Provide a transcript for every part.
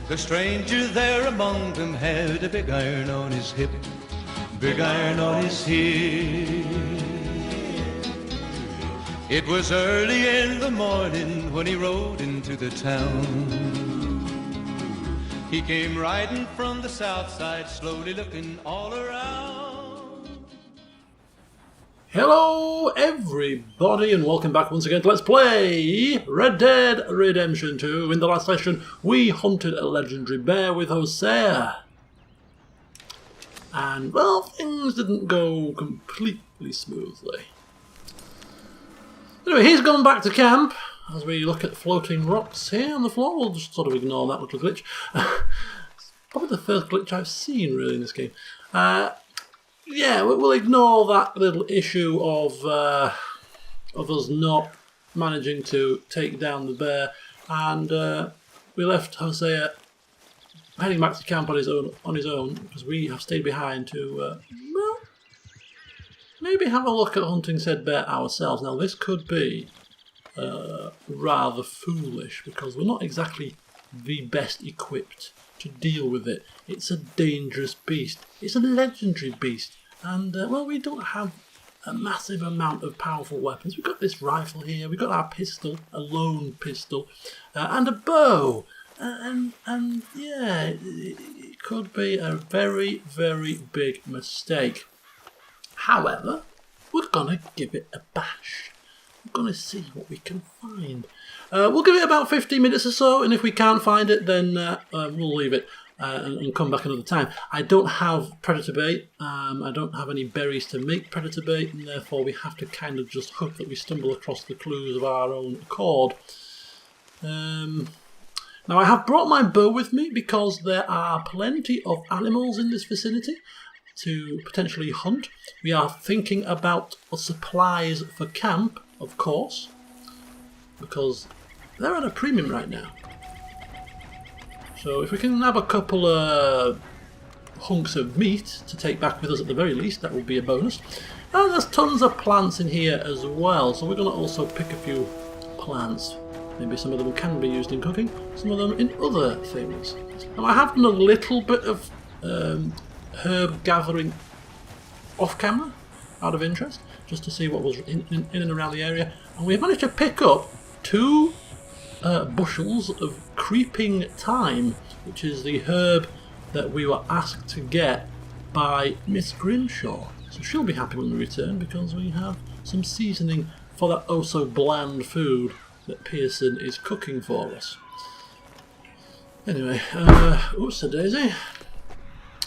The stranger there among them had a big iron on his hip, big iron on his hip. It was early in the morning when he rode into the town. He came riding from the south side, slowly looking all around. Hello everybody and welcome back once again to Let's Play Red Dead Redemption 2. In the last session we hunted a legendary bear with Hosea. And well, things didn't go completely smoothly. Anyway, he's gone back to camp. As we look at floating rocks here on the floor, we'll just sort of ignore that little glitch. It's probably the first glitch I've seen really in this game. Yeah, we'll ignore that little issue of us not managing to take down the bear, and we left Hosea heading back to camp on his own because we have stayed behind to well, maybe have a look at hunting said bear ourselves. Now this could be rather foolish because we're not exactly the best equipped to deal with it. It's a dangerous beast. It's a legendary beast. And, well, we don't have a massive amount of powerful weapons. We've got this rifle here. We've got our pistol, a lone pistol, and a bow. And yeah, it could be a very, very big mistake. However, we're going to give it a bash. We're going to see what we can find. We'll give it about 15 minutes or so, and if we can't find it, then we'll leave it and come back another time. I don't have predator bait. I don't have any berries to make predator bait, and therefore we have to kind of just hope that we stumble across the clues of our own accord. Now I have brought my bow with me because there are plenty of animals in this vicinity to potentially hunt. We are thinking about supplies for camp, of course, because they're at a premium right now. So if we can have a couple of hunks of meat to take back with us at the very least, that would be a bonus. And there's tons of plants in here as well, so we're going to also pick a few plants. Maybe some of them can be used in cooking, some of them in other things. Now I have done a little bit of herb gathering off camera, out of interest, just to see what was in and around the area, and we've managed to pick up 2 bushels of creeping thyme, which is the herb that we were asked to get by Miss Grimshaw. So she'll be happy when we return because we have some seasoning for that oh so bland food that Pearson is cooking for us. Anyway, oops-a-daisy.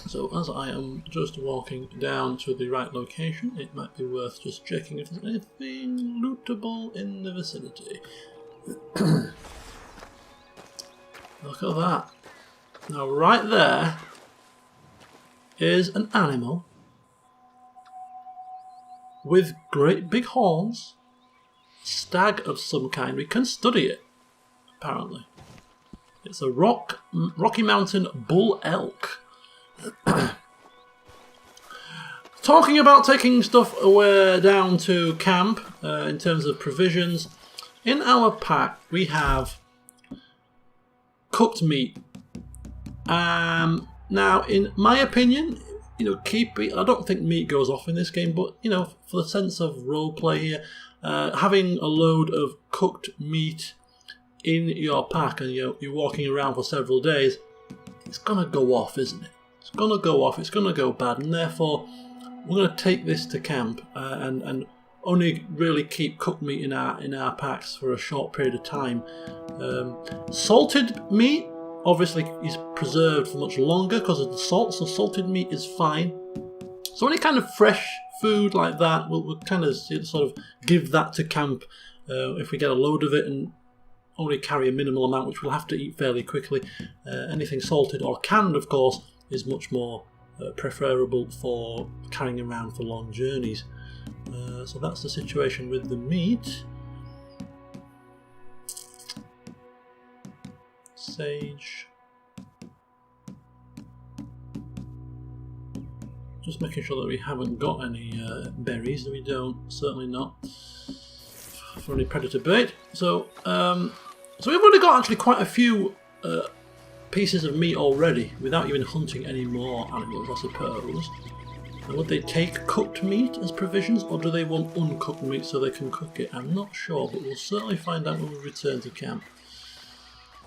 So as I am just walking down to the right location, it might be worth just checking if there's anything lootable in the vicinity. Look at that. Now right there is an animal with great big horns, stag of some kind. We can study it, apparently. It's a Rocky Mountain bull elk. Talking about taking stuff away down to camp in terms of provisions, in our pack we have cooked meat. Now, in my opinion, you know, I don't think meat goes off in this game, but you know, for the sense of roleplay here, having a load of cooked meat in your pack and you're walking around for several days, it's gonna go off, isn't it? It's gonna go off. It's gonna go bad, and therefore we're gonna take this to camp and only really keep cooked meat in our packs for a short period of time. Salted meat obviously is preserved for much longer because of the salt, so salted meat is fine. So any kind of fresh food like that, we'll kind of sort of give that to camp if we get a load of it and only carry a minimal amount, which we'll have to eat fairly quickly. Anything salted or canned, of course, is much more preferable for carrying around for long journeys. So that's the situation with the meat. Sage. Just making sure that we haven't got any berries. We don't, certainly not for any predator bait. So, so we've already got actually quite a few pieces of meat already without even hunting any more animals, I suppose. And would they take cooked meat as provisions, or do they want uncooked meat so they can cook it? I'm not sure, but we'll certainly find out when we return to camp.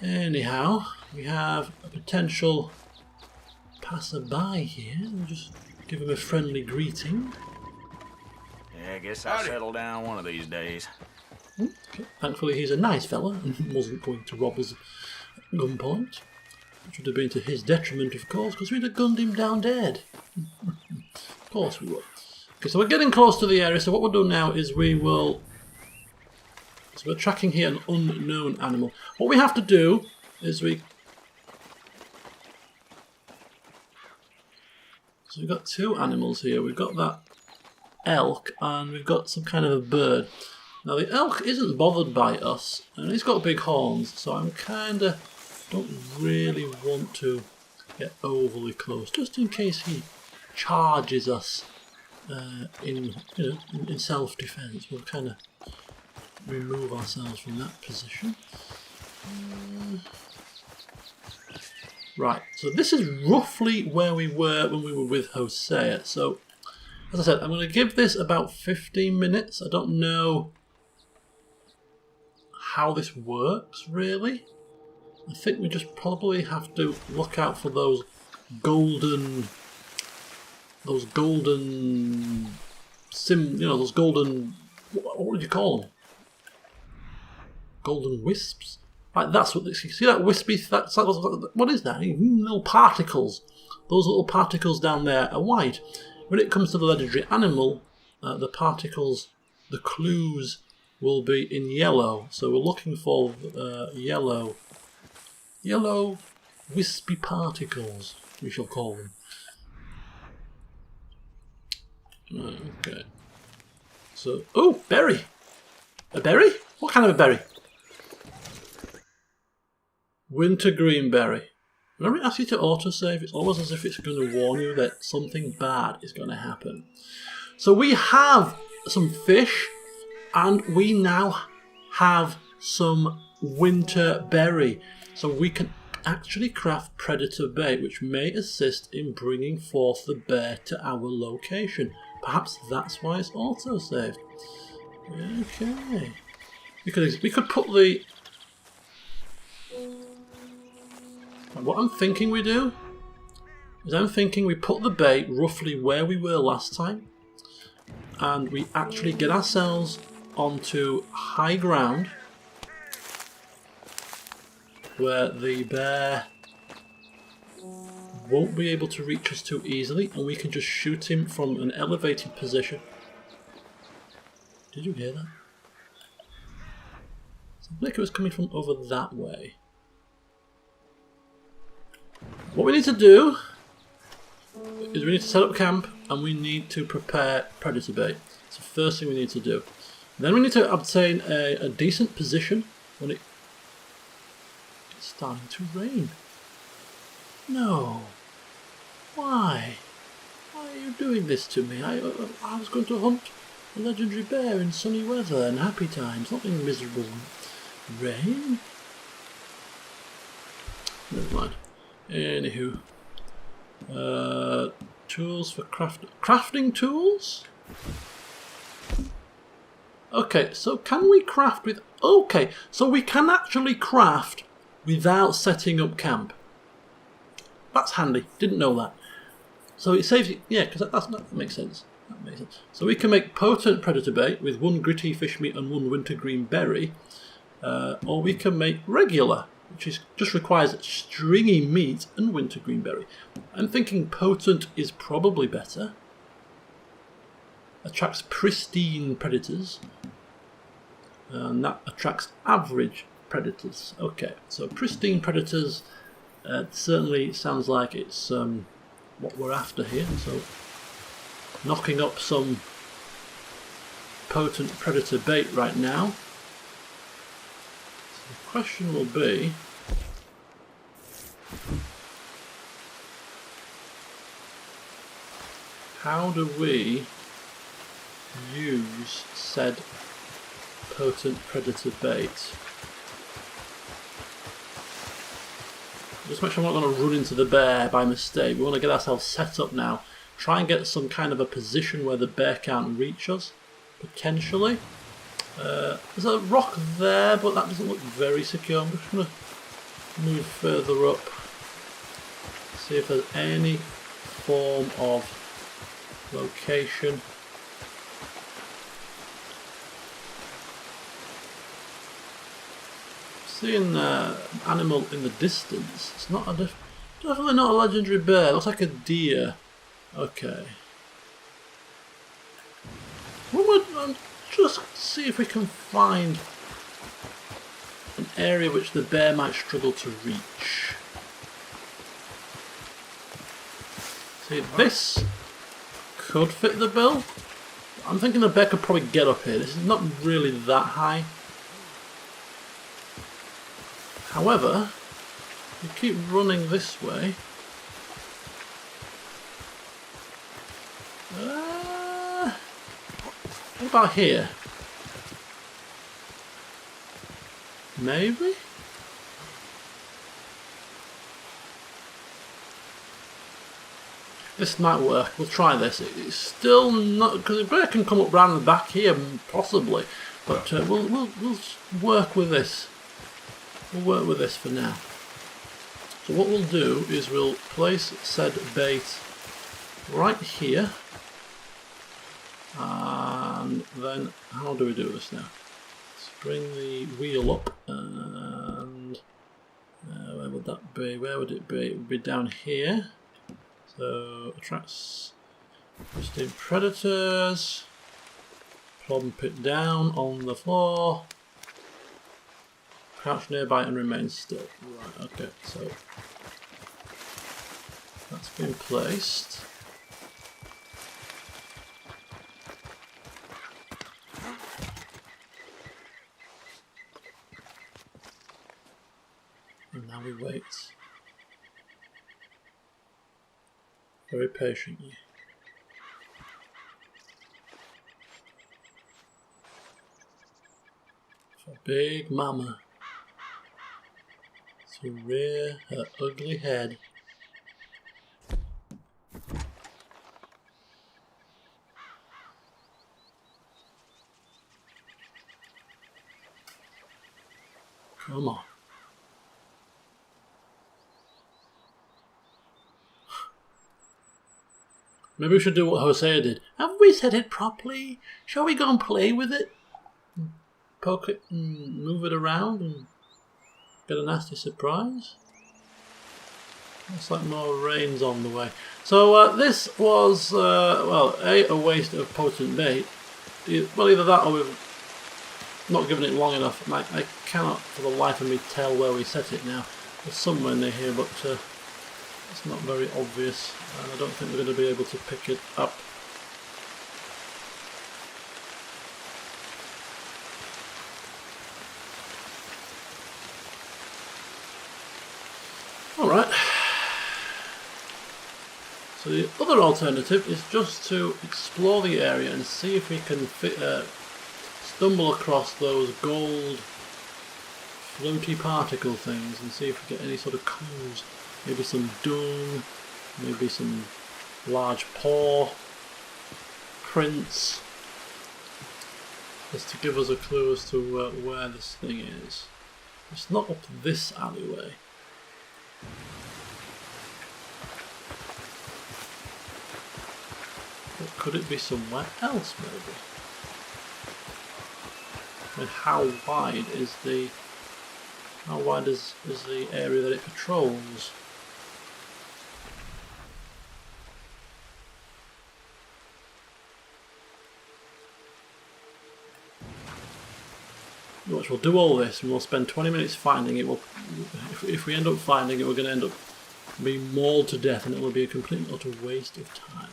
Anyhow, we have a potential passerby here. We'll just give him a friendly greeting. Yeah, I guess I'll settle down one of these days. Okay. Thankfully, he's a nice fella and wasn't going to rob us at gunpoint. Which would have been to his detriment, of course, because we'd have gunned him down dead. Of course we would. Okay, so we're getting close to the area, so what we'll do now is we will... So we're tracking here an unknown animal. What we have to do is we... So we've got two animals here. We've got that elk and we've got some kind of a bird. Now the elk isn't bothered by us and he's got big horns, so I'm kinda don't really want to get overly close, just in case he charges us in self-defense. We'll kind of remove ourselves from that position. Right, so this is roughly where we were when we were with Hosea. So, as I said, I'm going to give this about 15 minutes. I don't know how this works, really. I think we just probably have to look out for those golden, what would you call them? Golden wisps? Right, that's what they see. That wispy, what is that? Little particles. Those little particles down there are white. When it comes to the legendary animal, the particles, the clues will be in yellow. So we're looking for yellow wispy particles, we shall call them. Okay. So, oh, berry. A berry? What kind of a berry? Wintergreen berry. Whenever it asks you to autosave, it's always as if it's going to warn you that something bad is going to happen. So we have some fish, and we now have some winter berry. So we can actually craft predator bait, which may assist in bringing forth the bear to our location. Perhaps that's why it's autosaved. Okay. We could put the... What I'm thinking we do is we put the bait roughly where we were last time, and we actually get ourselves onto high ground where the bear won't be able to reach us too easily, and we can just shoot him from an elevated position. Did you hear that? Sounds like it was coming from over that way. What we need to do is we need to set up camp and we need to prepare predator bait. It's the first thing we need to do. Then we need to obtain a decent position when it's starting to rain. No. Why? Why are you doing this to me? I was going to hunt a legendary bear in sunny weather and happy times, not in miserable rain. Never mind. Anywho, tools for crafting tools? Okay, so can we craft with... Okay, so we can actually craft without setting up camp. That's handy, didn't know that. So it saves you... Yeah, because that makes sense. That makes sense. So we can make potent predator bait with 1 gritty fish meat and 1 wintergreen berry. Or we can make regular, which just requires stringy meat and wintergreen berry. I'm thinking potent is probably better. Attracts pristine predators. And that attracts average predators. Okay, so pristine predators certainly sounds like it's what we're after here. So knocking up some potent predator bait right now. So the question will be, how do we use said potent predator bait? Just make sure I'm not going to run into the bear by mistake. We want to get ourselves set up now. Try and get some kind of a position where the bear can't reach us, potentially. There's a rock there, but that doesn't look very secure. I'm just going to move further up. See if there's any form of location. Seeing an animal in the distance. It's not definitely not a legendary bear. It looks like a deer. Okay. We'll just see if we can find an area which the bear might struggle to reach. See, this could fit the bill. I'm thinking the bear could probably get up here. This is not really that high. However, if you keep running this way, what about here? Maybe? This might work. We'll try this. It's still not, because the bear can come up round the back here, possibly. But we'll work with this. We'll work with this for now. So what we'll do is we'll place said bait right here. And then, how do we do this now? Let's bring the wheel up and where would that be? Where would it be? It would be down here. So attracts pristine predators. Plump it down on the floor. Crouch nearby and remain still. Right, okay, so that's been placed. And now we wait very patiently. For Big Mama to rear her ugly head. Come on. Maybe we should do what Hosea did. Have we set it properly? Shall we go and play with it? Poke it and move it around and get a nasty surprise? Looks like more rain's on the way. So this was, well, a waste of potent bait. Well, either that or we've not given it long enough. I cannot for the life of me tell where we set it now. It's somewhere near here, but it's not very obvious, and I don't think we're going to be able to pick it up. Alright. So the other alternative is just to explore the area and see if we can stumble across those gold floaty particle things and see if we get any sort of clues. Maybe some dung, maybe some large paw prints, just to give us a clue as to where this thing is. It's not up this alleyway. But could it be somewhere else, maybe? And how wide is the area that it patrols? Watch, we'll do all this and we'll spend 20 minutes finding it. If we end up finding it, we're going to end up being mauled to death, and it will be a complete and utter waste of time.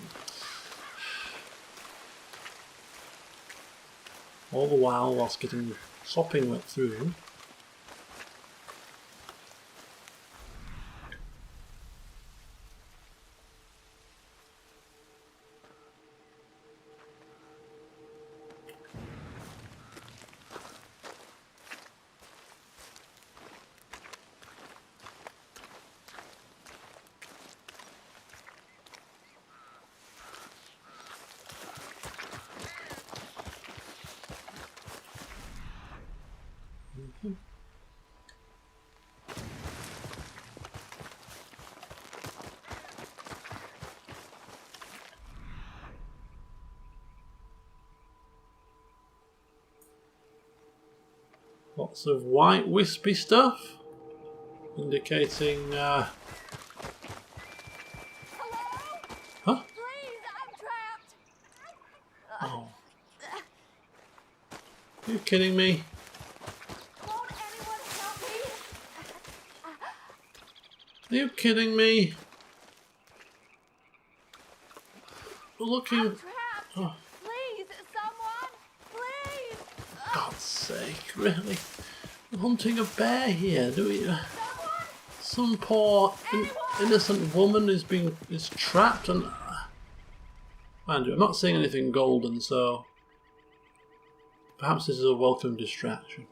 All the whilst getting sopping wet through. Lots of white wispy stuff, indicating. Hello? Huh? Please, I'm trapped. Oh. Are you kidding me? Won't anyone help me? Are you kidding me? We're looking. I'm trapped. Oh, Please, someone. Please. God's sake, really? We're hunting a bear here, do we? Someone. Some poor innocent woman is trapped and. Mind you, I'm not seeing anything golden, so perhaps this is a welcome distraction.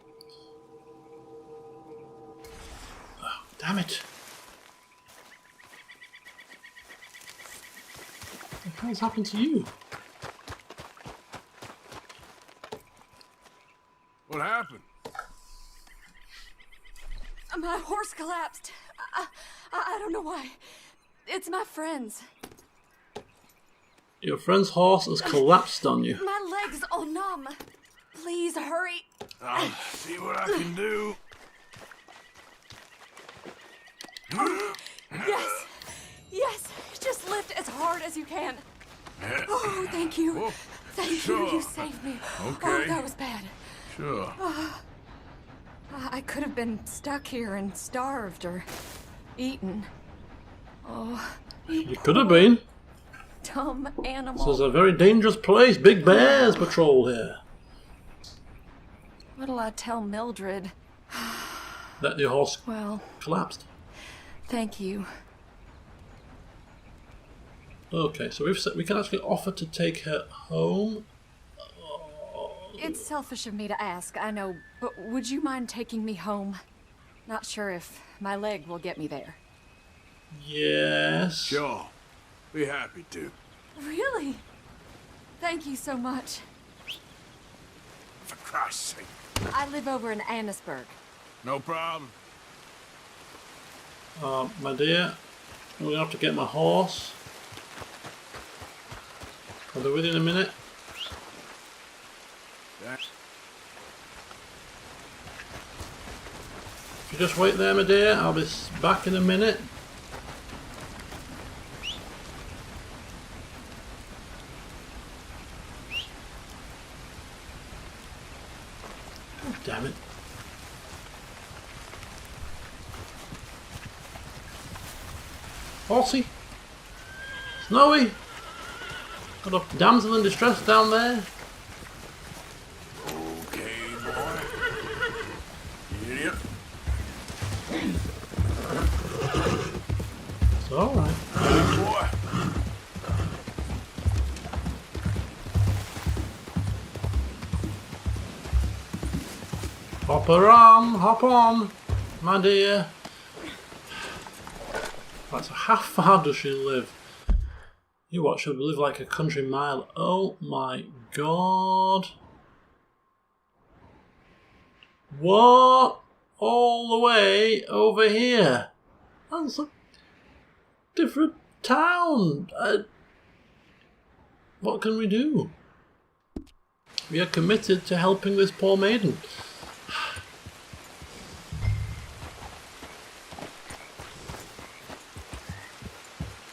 Oh, damn it! What the hell's happened to you? What happened? My horse collapsed. I don't know why. It's my friend's. Your friend's horse has collapsed on you. My leg's all numb. Please hurry. I'll see what I can do. Yes. Yes. Just lift as hard as you can. Oh, thank you. Whoa, Thank you. sure. You saved me. Oh, Okay. that was bad. Sure. I could have been stuck here and starved or eaten. Oh, You could have been. dumb animal. This is a very dangerous place. Big bears patrol here. What'll I tell Mildred? That your horse Well, collapsed. thank you. Okay, so we can actually offer to take her home. It's selfish of me to ask, I know, but would you mind taking me home? Not sure if my leg will get me there. Yes. Sure. Be happy to. Really? Thank you so much. For Christ's sake. I live over in Annisburg. No problem. My dear, I'm going to have to get my horse. I'll be with you in a minute. If you just wait there, my dear, I'll be back in a minute. Oh, damn it. Horsey? Snowy? Got a damsel in distress down there? Okay, boy. Idiot. It's alright. Good boy. Hop on, my dear. Right, so how far does she live? You watch her live like a country mile. Oh my god. What? All the way over here? That's a different town. What can we do? We are committed to helping this poor maiden.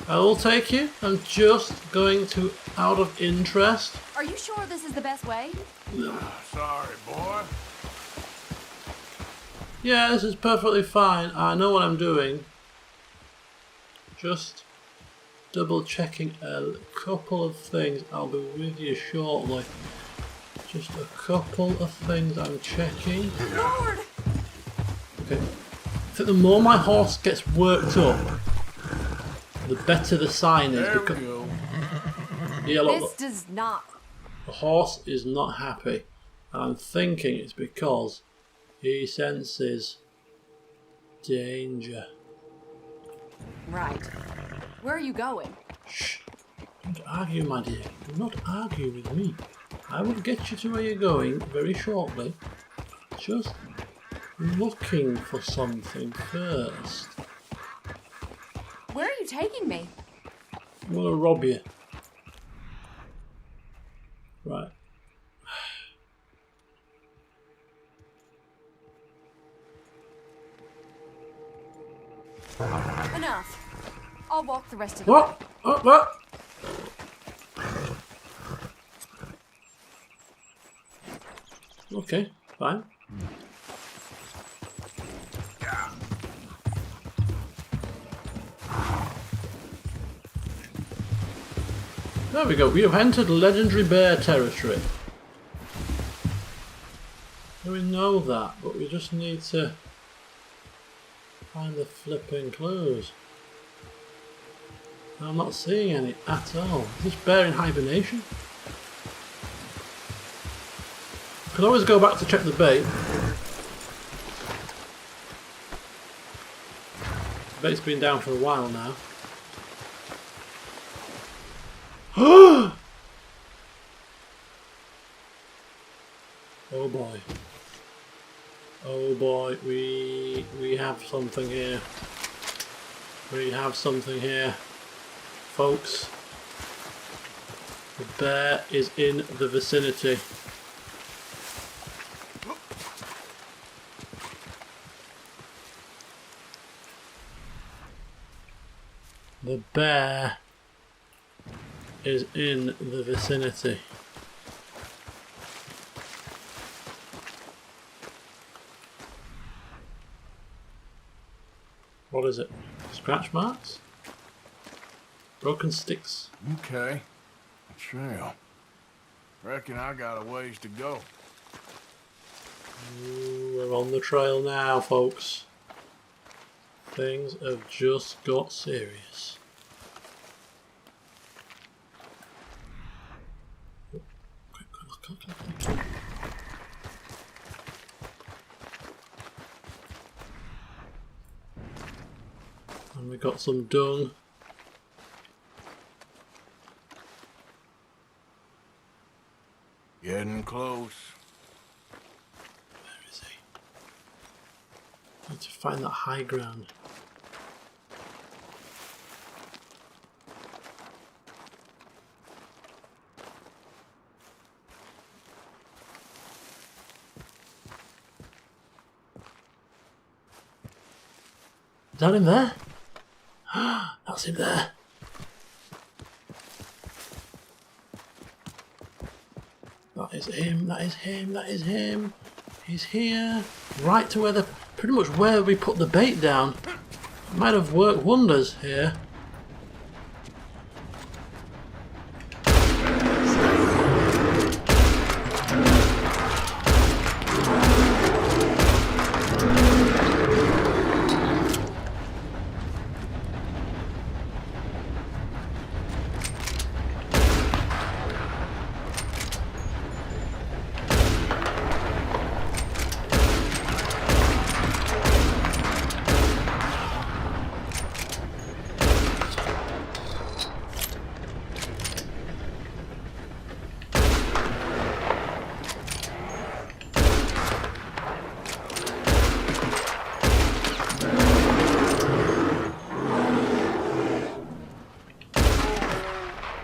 I will take you. I'm just going to, out of interest. Are you sure this is the best way? Sorry, boy. Yeah, this is perfectly fine. I know what I'm doing. Just double checking a couple of things. I'll be with you shortly. Just a couple of things I'm checking. Lord! Okay. I think the more my horse gets worked up, the better the sign is. There we Because go. yeah, look, This does not. the horse is not happy. And I'm thinking it's because he senses danger. Right. Where are you going? Shh. Don't argue, my dear. Do not argue with me. I will get you to where you're going very shortly. Just looking for something first. Where are you taking me? I'm going to rob you. Right. enough. I'll walk the rest of the way. What? What? Okay, fine. There we go. We have entered legendary bear territory. We know that, but we just need to find the flipping clues. I'm not seeing any at all. Is this bear in hibernation? Could always go back to check the bait. The bait's been down for a while now. Oh boy. Oh boy, we have something here. We have something here. Folks. The bear is in the vicinity. The bear is in the vicinity. What is it? Scratch marks? Broken sticks. Okay. A trail. Reckon I got a ways to go. Ooh, we're on the trail now, folks. Things have just got serious. Quick. And we got some dung. Getting close. Where is he? Need to find that high ground. Is that him there? That's him there. That is him, that is him, that is him. He's here. Right to where the... pretty much where we put the bait down. Might have worked wonders here.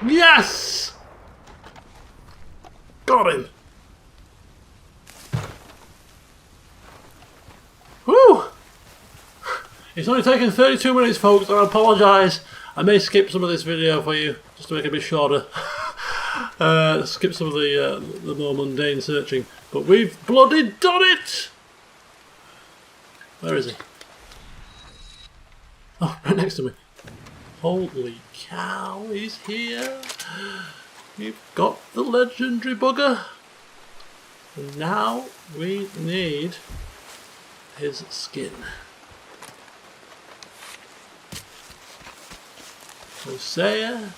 Yes! Got him! Whew! It's only taken 32 minutes, folks, and I apologise. I may skip some of this video for you, just to make it a bit shorter. Skip some of the more mundane searching. But we've bloody done it! Where is he? Oh, right next to me. Holy cow, he's here. We've got the legendary bugger. And now we need his skin. Hosea.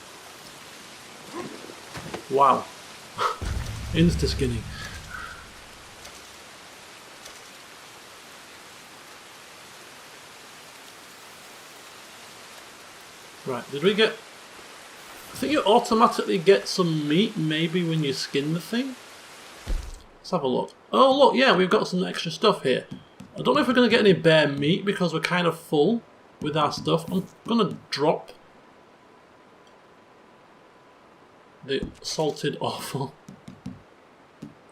Wow. Insta-skinning. Right, did we get... I think you automatically get some meat maybe when you skin the thing. Let's have a look. Oh look, yeah, we've got some extra stuff here. I don't know if we're going to get any bear meat because we're kind of full with our stuff. I'm going to drop the salted offal.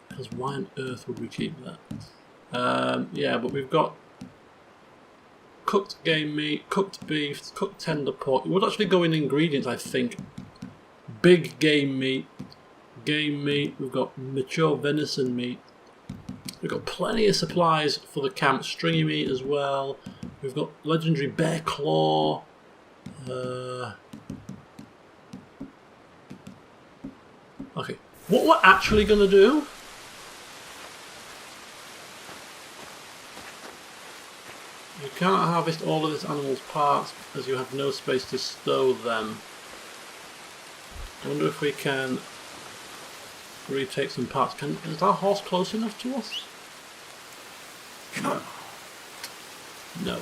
Because why on earth would we keep that? Yeah, but we've got a cooked game meat, cooked beef, cooked tender pork. It would actually go in ingredients, I think. Big game meat. We've got mature venison meat. We've got plenty of supplies for the camp, stringy meat as well. We've got legendary bear claw. Okay, what we're actually going to do... You cannot harvest all of this animal's parts as you have no space to stow them. I wonder if we can retake some parts. Is our horse close enough to us? No.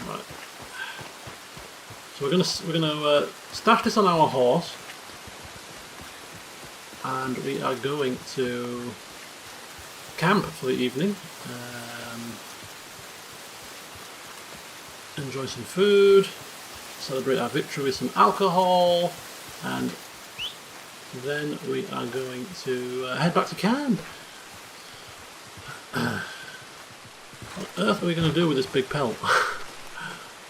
Right. So we're gonna stash this on our horse, and we are going to camp for the evening. Enjoy some food, celebrate our victory with some alcohol, and then we are going to head back to camp. What on earth are we going to do with this big pelt?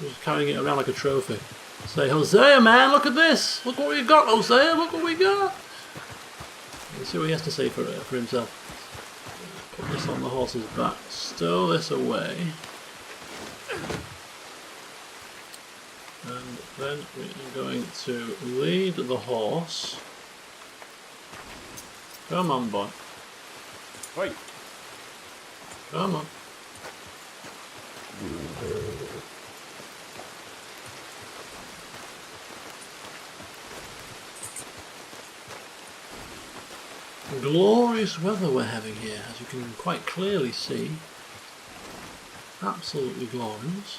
We're just carrying it around like a trophy. Say, Hosea, man, look at this! Look what we got, Hosea! Look what we got! Let's see what he has to say for himself. Put this on the horse's back. Stow this away. And then we are going to lead the horse. Come on, boy. Wait. Come on. Glorious weather we're having here, as you can quite clearly see. Absolutely glorious.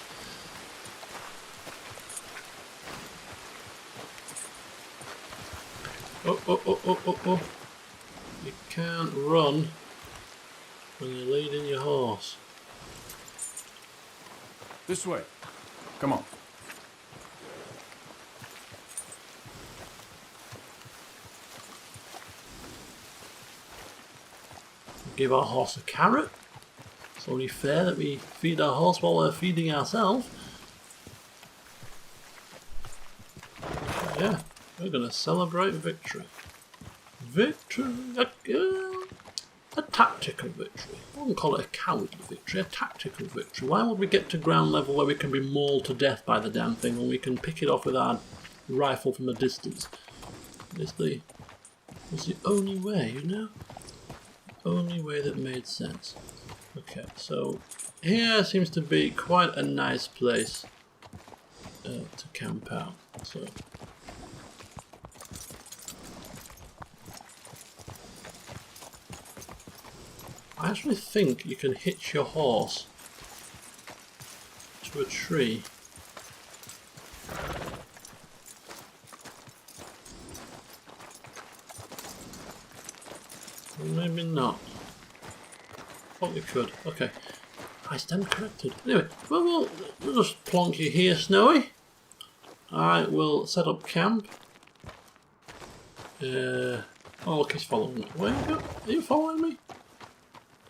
Oh. You can't run when you're leading your horse. This way. Come on. Give our horse a carrot. It's only fair that we feed our horse while we're feeding ourselves. Yeah, we're going to celebrate victory. Victory! A tactical victory. I wouldn't call it a cowardly victory, a tactical victory. Why would we get to ground level where we can be mauled to death by the damn thing when we can pick it off with our rifle from a distance? It's the only way, you know? Only way that made sense. Okay, so here seems to be quite a nice place to camp out. So I actually think you can hitch your horse to a tree. Maybe not. Probably could. Okay. I stand corrected. Anyway, we'll just plonk you here, Snowy. I will set up camp. Oh, look, he's following me. Where you go? Are you following me?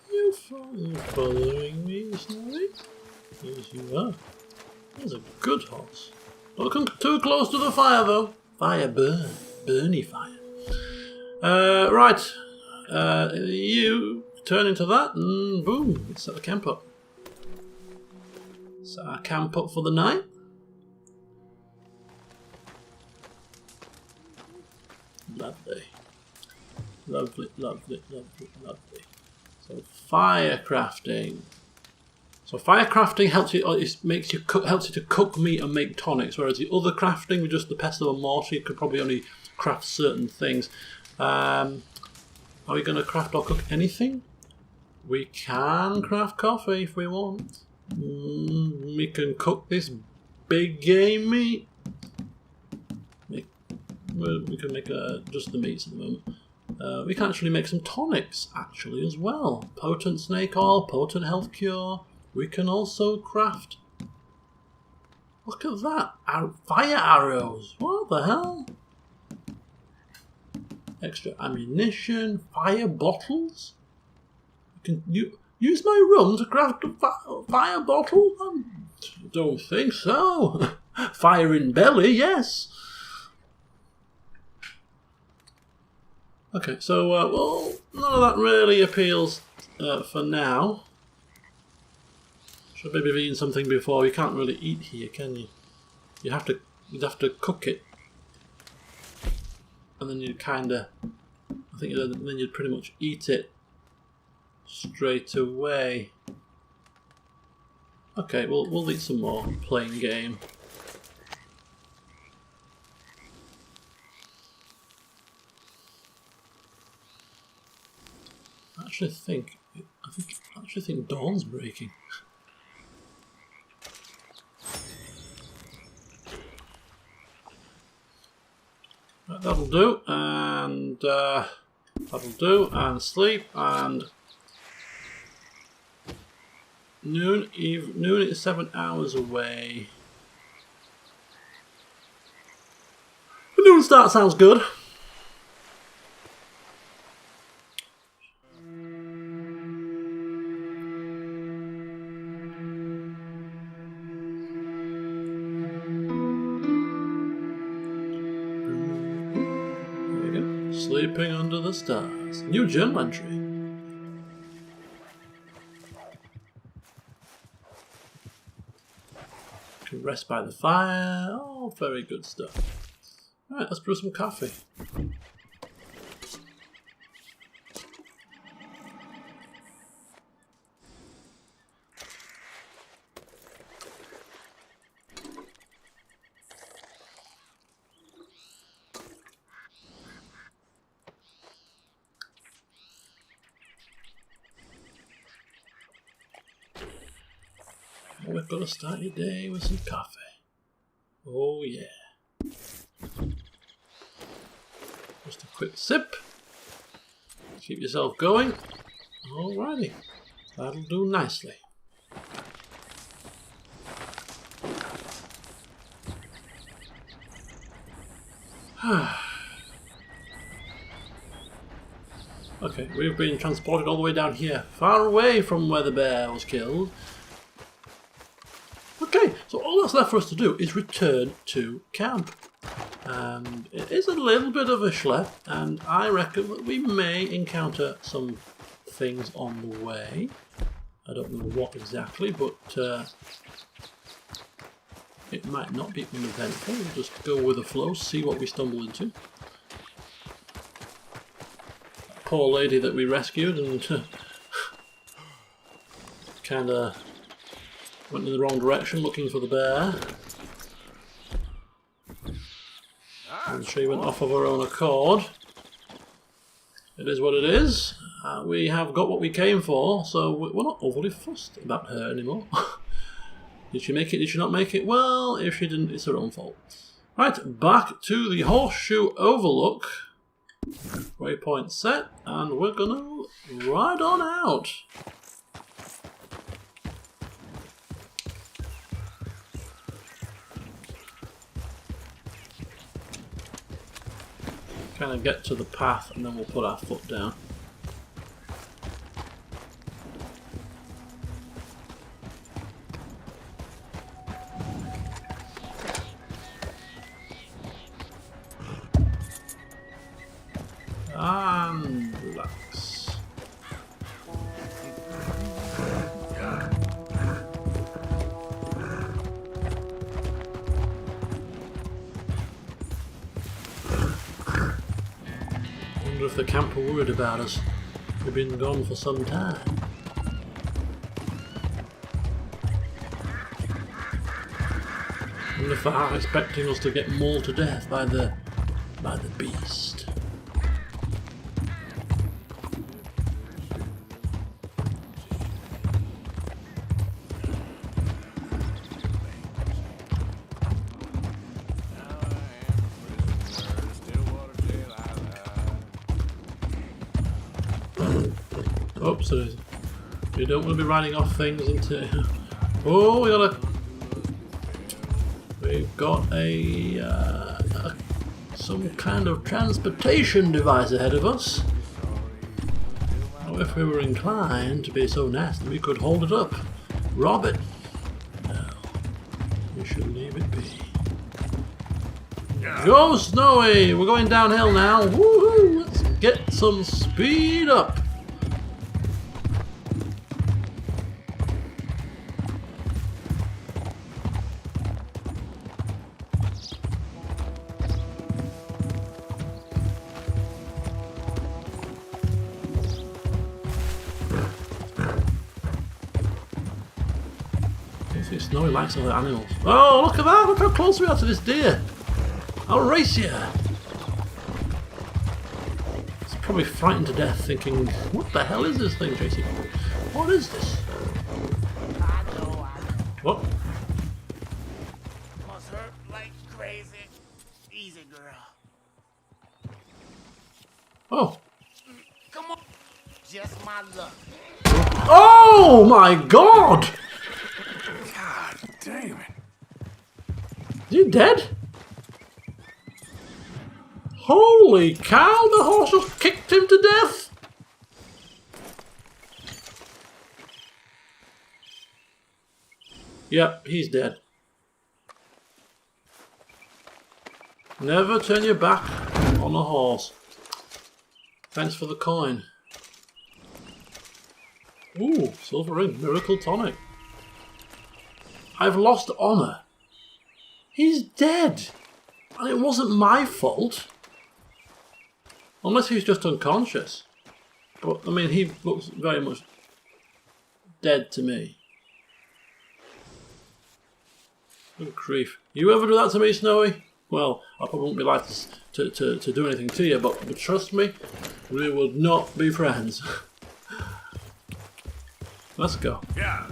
You following me, Snowy? Yes, you are. That's a good horse. Don't come too close to the fire, though. Fire burn. Burny fire. Right. You turn into that, and boom, let's set the camp up. Set our camp up for the night. Lovely. Lovely, lovely, lovely, lovely. So fire crafting. So fire crafting helps you. Helps you to cook meat and make tonics, whereas the other crafting with just the pestle and mortar, you could probably only craft certain things. Are we going to craft or cook anything? We can craft coffee if we want. We can cook this big game meat. We can make just the meats at the moment. We can actually make some tonics actually as well. Potent snake oil, potent health cure. We can also craft... Look at that! Fire arrows! What the hell? Extra ammunition, fire bottles. You can use my rum to craft a fire bottle. Don't think so. Fire in belly, yes. Okay, so, well, none of that really appeals for now. Should maybe have eaten something before. You can't really eat here, can you? You'd have to cook it. And then you'd kinda... I think then you'd pretty much eat it straight away. Okay, we'll eat some more playing game. I actually think dawn's breaking. Right, that'll do, and that'll do, and sleep, and noon is 7 hours away. The noon start sounds good. Sleeping under the stars. New journal entry. Can rest by the fire. Oh, very good stuff. Alright, let's brew some coffee. We've got to start your day with some coffee. Oh yeah. Just a quick sip. Keep yourself going. Alrighty. That'll do nicely. Okay, we've been transported all the way down here, far away from where the bear was killed. Okay, so all that's left for us to do is return to camp. And it is a little bit of a schlep, and I reckon that we may encounter some things on the way. I don't know what exactly, but it might not be uneventful. We'll just go with the flow, see what we stumble into. That poor lady that we rescued and kind of went in the wrong direction looking for the bear. And she went off of her own accord. It is what it is. We have got what we came for, so we're not overly fussed about her anymore. Did she make it? Did she not make it? Well, if she didn't, it's her own fault. Right, back to the Horseshoe Overlook. Waypoint set, and we're gonna ride on out. Kind of get to the path and then we'll put our foot down. And relax. If the camp are worried about us. We've been gone for some time. And if they are expecting us to get mauled to death by the beast. Oops, it is. You don't want to be riding off things into... Oh, we've got a some kind of transportation device ahead of us. Oh, if we were inclined to be so nasty, we could hold it up, rob it. No, Go, Snowy! We're going downhill now. Woohoo! Let's get some speed up. Snowy likes other animals. Oh, look at that! Look how close we are to this deer. I'll race you. It's probably frightened to death, thinking, "What the hell is this thing, JC? What is this?" What? Must hurt like crazy. Easy, girl. Oh. Come on. Just my luck. Oh my God! God damn it. Is he dead? Holy cow, the horse just kicked him to death! Yep, he's dead. Never turn your back on a horse. Thanks for the coin. Ooh, silver ring, miracle tonic. I've lost honour. He's dead. And it wasn't my fault. Unless he's just unconscious. But, I mean, he looks very much dead to me. Good grief. You ever do that to me, Snowy? Well, I probably won't be like to do anything to you, but trust me, we would not be friends. Let's go. Yeah.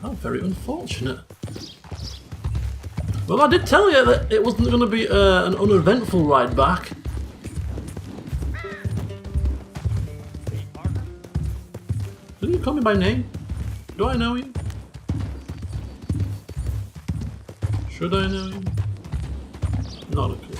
How very unfortunate. Well, I did tell you that it wasn't going to be an uneventful ride back. Did you call me by name? Do I know you? Should I know you? Not a clue.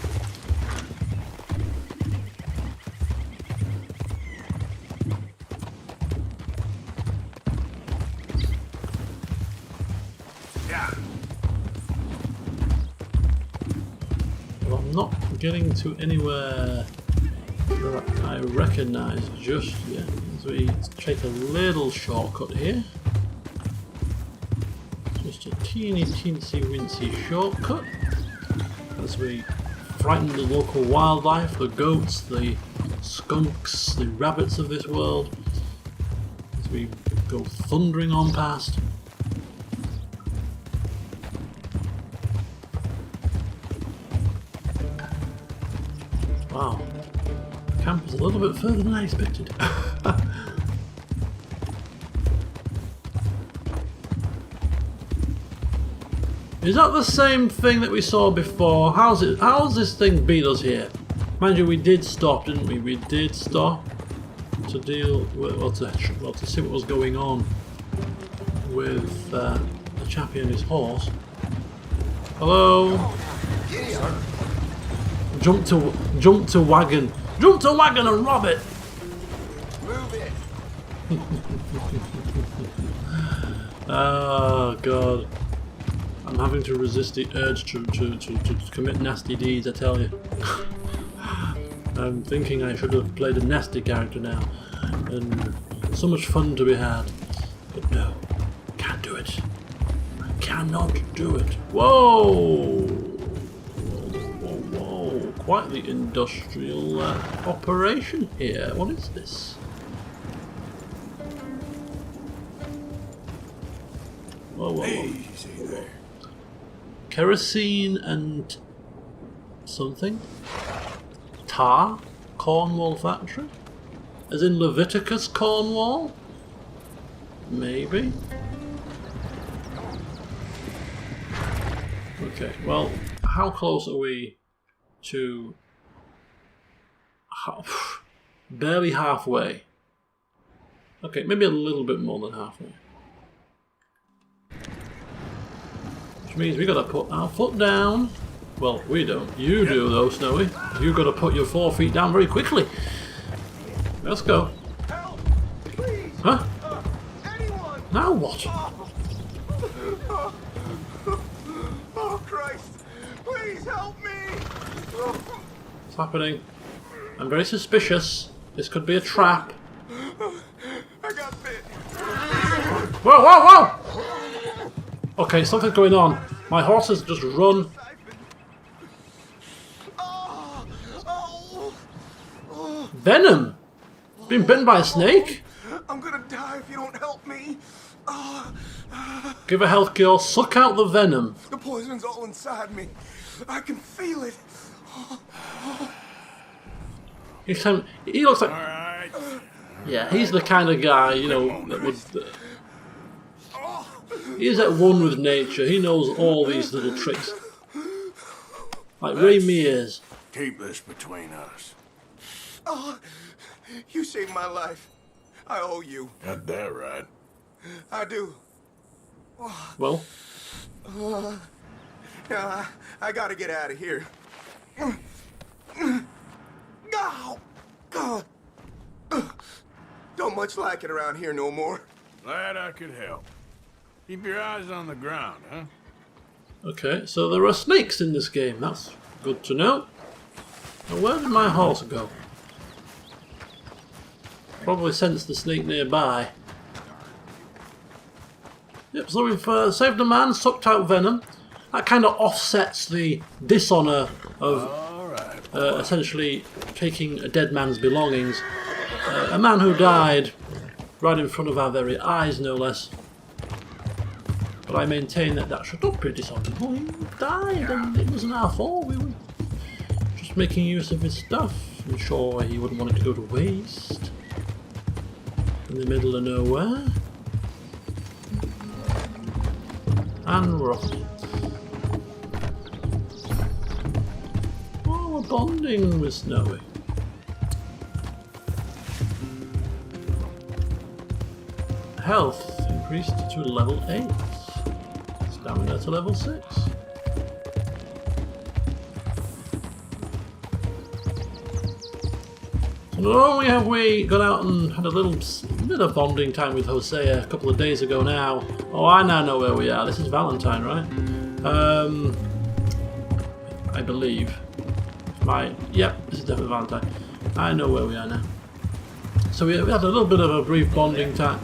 Well, I'm not getting to anywhere that I recognise just yet. So we take a little shortcut here. Just a teeny teensy wincy shortcut as we frighten the local wildlife, the goats, the skunks, the rabbits of this world, as we go thundering on past. Wow, the camp is a little bit further than I expected. Is that the same thing that we saw before? How's this thing beat us here? Mind you, we did stop, didn't we? We did stop to deal with, or to see what was going on with the chappie and his horse. Hello. Jump to wagon. Jump to wagon and rob it. Move it. Oh God. I'm having to resist the urge to commit nasty deeds, I tell you. I'm thinking I should have played a nasty character now. And so much fun to be had. But no, can't do it. I cannot do it. Whoa! Whoa, whoa. Quite the industrial operation here. What is this? Whoa, whoa, whoa. Easy there. Kerosene and something? Tar? Cornwall factory? As in Leviticus Cornwall? Maybe? Okay, well, how close are we to... barely halfway. Okay, maybe a little bit more than halfway. Means we gotta put our foot down. Well, we don't. You do though, Snowy. You gotta put your 4 feet down very quickly. Let's go. Help! Please! Huh? Anyone! Now what? Oh, Christ! Please! Please help me! What's happening? I'm very suspicious. This could be a trap. I got bit. Whoa, whoa, whoa! Okay, something's going on. My horse has just run. Oh, oh, Venom! Been bitten by a snake? I'm gonna die if you don't help me. Give a health cure, suck out the venom. The poison's all inside me. I can feel it. He looks like... Alright. Yeah, he's the kind of guy, you know, that would... He's at one with nature. He knows all these little tricks. Like Ray Mears. Keep this between us. Oh, you saved my life. I owe you. Got that right. I do. Well, Now, I gotta get out of here. Oh, God. Don't much like it around here no more. Glad I could help. Keep your eyes on the ground, huh? okay, so there are snakes in this game. That's good to know. Now, where did my horse go? Probably sensed the snake nearby. Yep, so we've saved a man, sucked out venom. That kind of offsets the dishonour of essentially taking a dead man's belongings. A man who died right in front of our very eyes, no less. But I maintain that that should not be dishonourable. He died and it wasn't our fault. We were just making use of his stuff. I'm sure he wouldn't want it to go to waste. In the middle of nowhere. And we're off. Oh, we're bonding with Snowy. Health increased to level 8. Stamina to level 6. So not only have we gone out and had a little bit of bonding time with Hosea a couple of days ago now. Oh, I now know where we are. This is Valentine, right? I believe. Yep, this is definitely Valentine. I know where we are now. So we had a little bit of a brief bonding time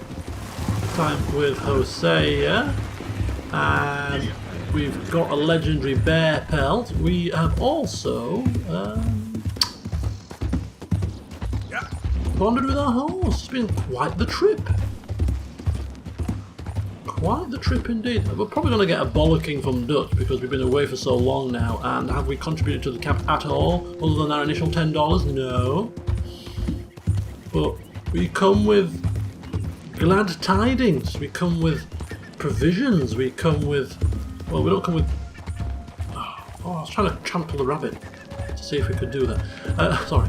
with Hosea. And we've got a legendary bear pelt. We have also bonded with our horse. It's been quite the trip. Quite the trip indeed. We're probably going to get a bollocking from Dutch because we've been away for so long now. And have we contributed to the camp at all, other than our initial $10? No. But we come with glad tidings. We come with provisions. We come with... Well, we don't come with... Oh, I was trying to trample the rabbit to see if we could do that. Sorry.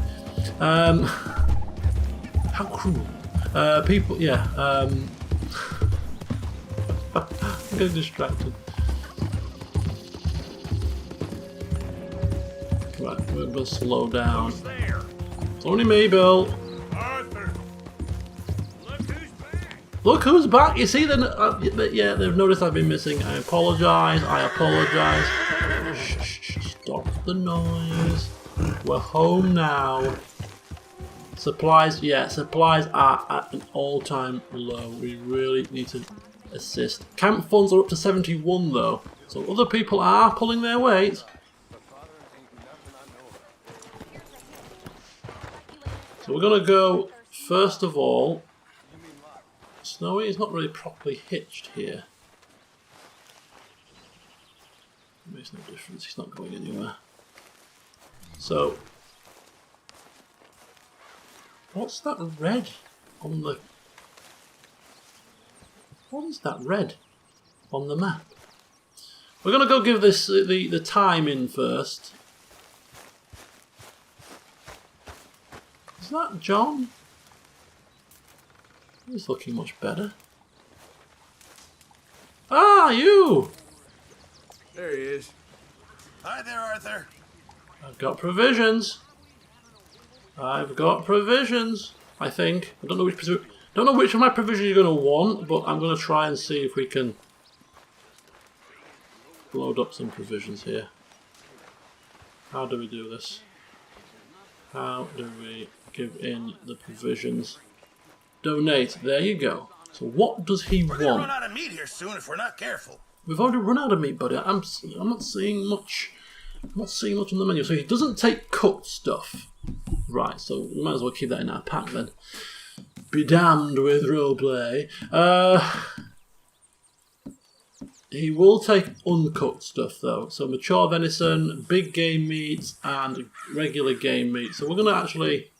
How cruel. People... Yeah. I'm getting distracted. Right, we're going to slow down. There. It's only me, Bill. Arthur. Look who's back. Look who's back! You see, yeah, they've noticed I've been missing. I apologise. Shh, stop the noise. We're home now. Supplies are at an all-time low. We really need to assist. Camp funds are up to 71 though, so other people are pulling their weight. So we're gonna go first of all. Snowy is not really properly hitched here. It makes no difference, he's not going anywhere. So, what's that red on the... What is that red on the map? We're going to go give this the time in first. Is that John? He's looking much better. Ah, you! There he is. Hi there, Arthur. I've got provisions. I think. I don't know which of my provisions you're going to want, but I'm going to try and see if we can load up some provisions here. How do we do this? How do we give in the provisions? Donate. There you go. So what does he We're gonna run want? out of meat here soon if we're not careful. We've already run out of meat, buddy. I'm not seeing much. I'm not seeing much on the menu. So he doesn't take cooked stuff. Right, so we might as well keep that in our pack then. Be damned with roleplay. He will take uncooked stuff though. So mature venison, big game meat, and regular game meat. So we're going to actually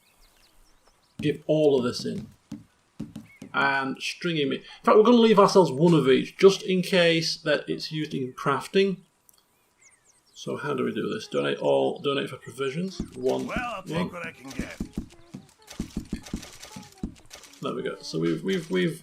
give all of this in. And stringy meat. In fact, we're going to leave ourselves one of each, just in case that it's used in crafting. So how do we do this? Donate for provisions. One. Well, I'll take what I can get. There we go. So we've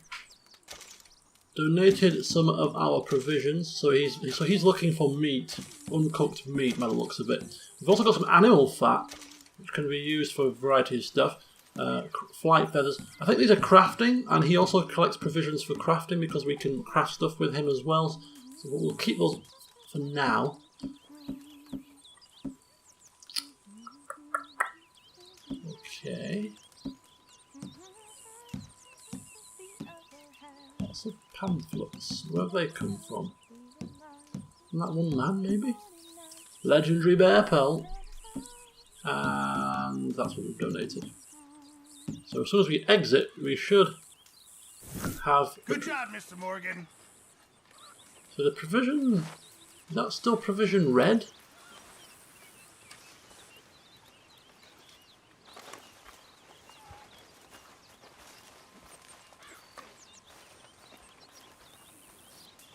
donated some of our provisions. So he's looking for meat, uncooked meat by the looks of it. We've also got some animal fat, which can be used for a variety of stuff. Flight feathers. I think these are crafting, and he also collects provisions for crafting because we can craft stuff with him as well. So we'll keep those for now. Okay. Lots of pamphlets. Where have they come from? From that one man, maybe? Legendary bear pelt. And that's what we've donated. So as soon as we exit, we should have... Good job, Mr. Morgan. So the provision... Is that still provision red?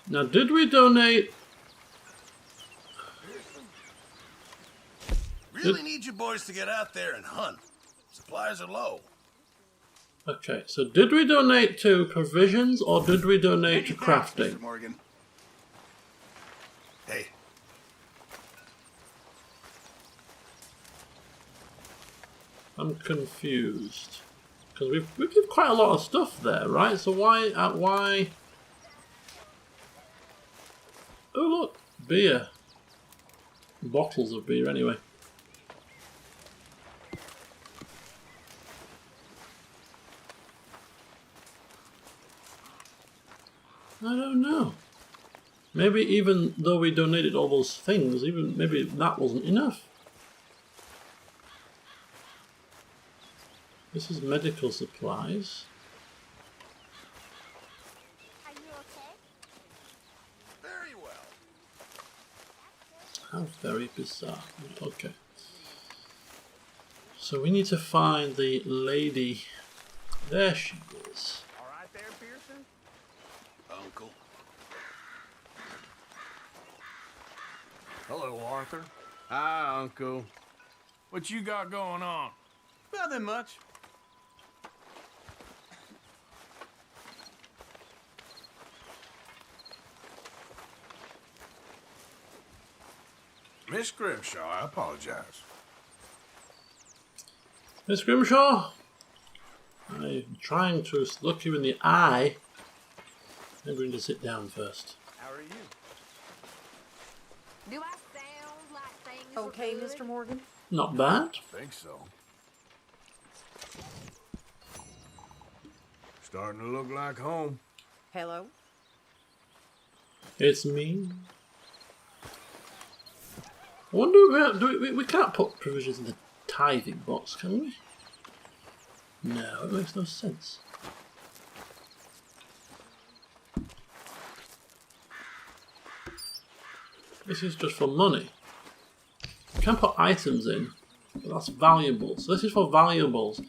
Now, did we donate... Really need you boys to get out there and hunt. Supplies are low. Okay, so did we donate to provisions or did we donate to Mr. crafting? Morgan. Hey, I'm confused. Because we give quite a lot of stuff there, right? So why... Oh look, beer. Bottles of beer anyway. I don't know. Maybe even though we donated all those things, even maybe that wasn't enough. This is medical supplies. Are you okay? very well. How very bizarre. Okay. So we need to find the lady. There she is. All right there, Pearson? Uncle. Hello, Arthur. Hi, Uncle. What you got going on? Nothing much. Miss Grimshaw, I apologize. Miss Grimshaw, I'm trying to look you in the eye. Maybe we need to sit down first. How are you? Do I sound like things Okay, are good? Mr. Morgan? Not bad. Think so. Starting to look like home. Hello? It's me. I wonder if we can't put provisions in the tithing box, can we? No, it makes no sense. This is just for money. You can put items in, but that's valuable. So this is for valuables.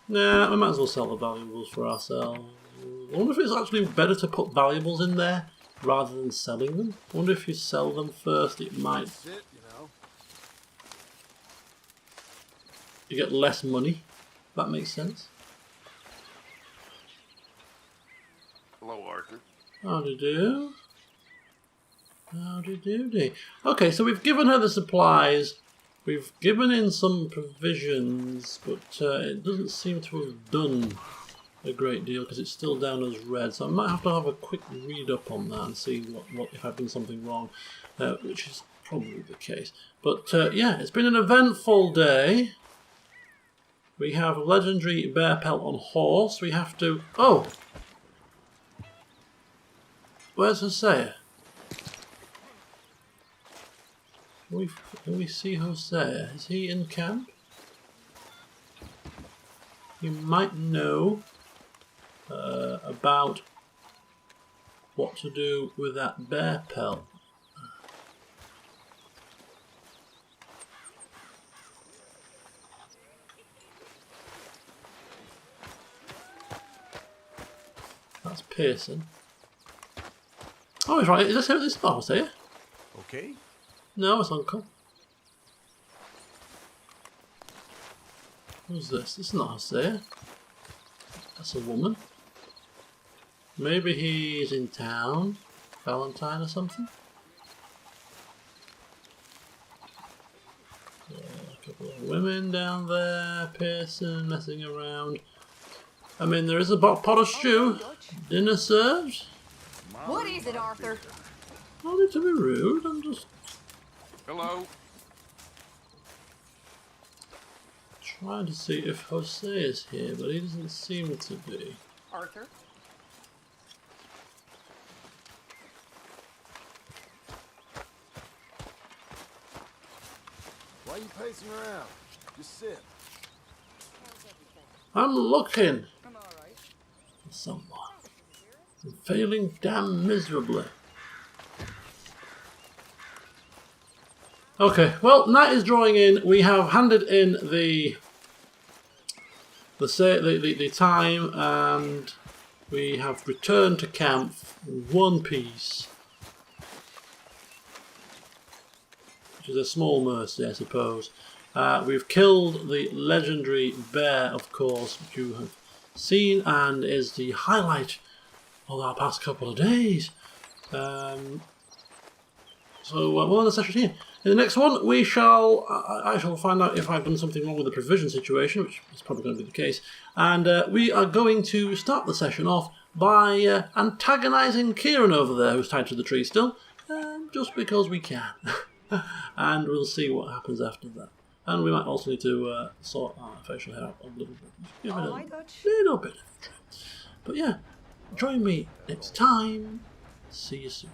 Nah, we might as well sell the valuables for ourselves. I wonder if it's actually better to put valuables in there rather than selling them. I wonder if you sell them first, it might. That's it, you know. You get less money. That makes sense. Hello, Arthur. How do you do? How do you do? Okay, so we've given her the supplies. We've given in some provisions, but it doesn't seem to have done a great deal because it's still down as red. So I might have to have a quick read up on that and see what if I've done something wrong, which is probably the case. But yeah, it's been an eventful day. We have legendary bear pelt on horse. We have to... Oh! Where's Hosea? Can we see Hosea? Is he in camp? You might know about what to do with that bear pelt. That's Pearson. Oh, he's right. Is this not Hosea? Okay. No, it's Uncle. Who's this? This is not Hosea. That's a woman. Maybe he's in town. Valentine or something? Yeah, a couple of women down there. Pearson messing around. I mean, there is a pot of stew. Dinner served. What is it, Arthur? Not need to be rude. I'm just Hello. trying to see if Jose is here, but he doesn't seem to be. Arthur? Why are you pacing around? Just sit. I'm looking I'm alright. for someone. I'm failing damn miserably. Okay, well, night is drawing in. We have handed in the time, and we have returned to camp in one piece, which is a small mercy, I suppose. We've killed the legendary bear, of course, which you have seen, and is the highlight of our past couple of days. So we'll end the session here. In the next one, we shall I shall find out if I've done something wrong with the provision situation, which is probably going to be the case, and we are going to start the session off by antagonising Kieran over there, who's tied to the tree still, just because we can. And we'll see what happens after that. And we might also need to sort our facial hair out a little bit. Give it a little bit of a trim. But yeah, join me next time. See you soon.